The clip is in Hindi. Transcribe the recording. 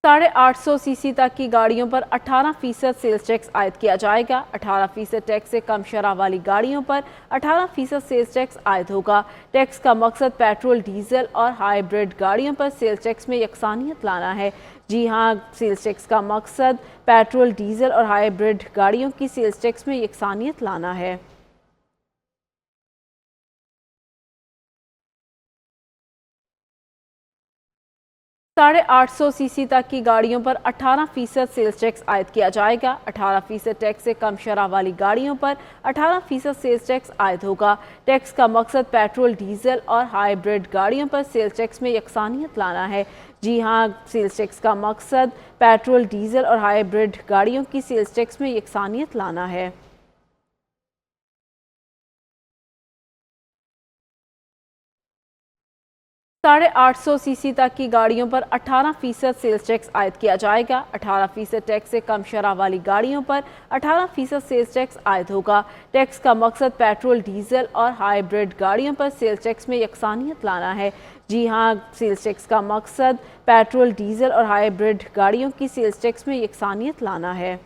850 सीसी तक की गाड़ियों पर 18% सेल्स टैक्स आयद किया जाएगा। 18% टैक्स से कम शरह वाली गाड़ियों पर 18% सेल्स टैक्स आयद होगा। टैक्स का मकसद पेट्रोल, डीजल और हाइब्रिड गाड़ियों पर सेल्स टैक्स में यकसानियत लाना है। जी हाँ, सेल्स टैक्स का मकसद पेट्रोल, डीजल और हाइब्रिड गाड़ियों की सेल्स टैक्स में यकसानियत लाना है। 850 सीसी तक की गाड़ियों पर 18% सेल्स टैक्स आयद किया जाएगा। 18% टैक्स से कम शरह वाली गाड़ियों पर 18% सेल्स टैक्स आयद होगा। टैक्स का मकसद पेट्रोल, डीजल और हाइब्रिड गाड़ियों पर सेल्स टैक्स में यकसानियत लाना है। जी हाँ, सेल्स टैक्स का मकसद पेट्रोल, डीजल और हाइब्रिड गाड़ियों की सेल्स टैक्स में यकसानियत लाना है। 850 सीसी तक की गाड़ियों पर 18% सेल्स टैक्स आयद किया जाएगा। 18% टैक्स से कम शरह वाली गाड़ियों पर 18% सेल्स टैक्स आयद होगा। टैक्स का मकसद पेट्रोल, डीजल और हाइब्रिड गाड़ियों पर सेल्स टैक्स में यकसानियत लाना है। जी हाँ, सेल्स टैक्स का मकसद पेट्रोल, डीजल और हाइब्रिड गाड़ियों की सेल्स टैक्स में यकसानियत लाना है।